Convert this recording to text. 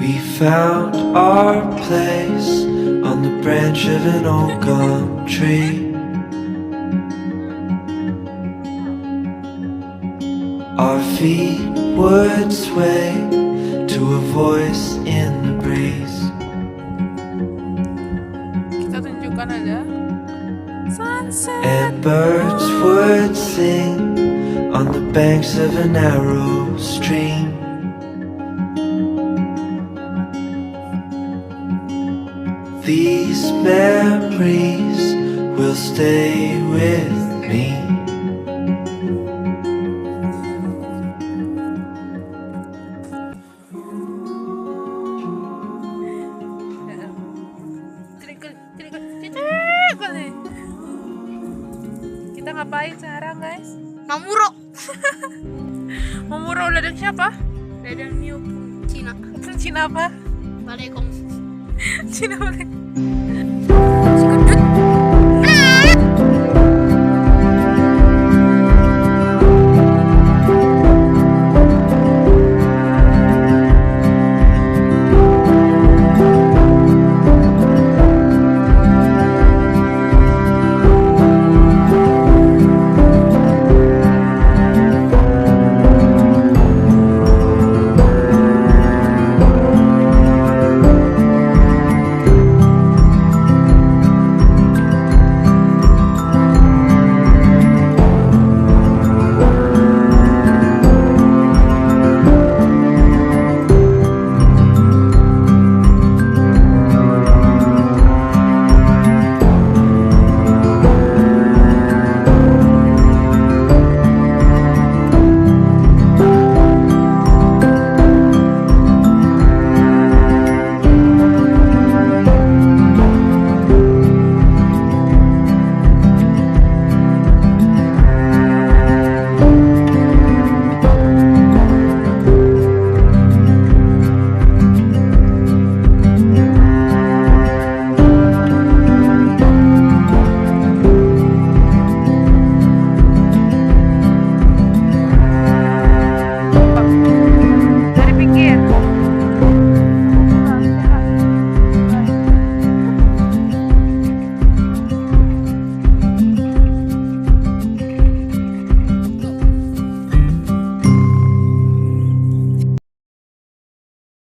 We found our place on the branch of an old gum tree. Our feet would sway to a voice in the breeze. Kita tunjukkan ada sunset. And birds would sing on the banks of a narrow stream. These memories will stay with me. Kita ngapain sekarang, guys? Mamuro. Memurau ladang siapa? Ladang New Cina. Cina apa? Balekong. Cina boleh.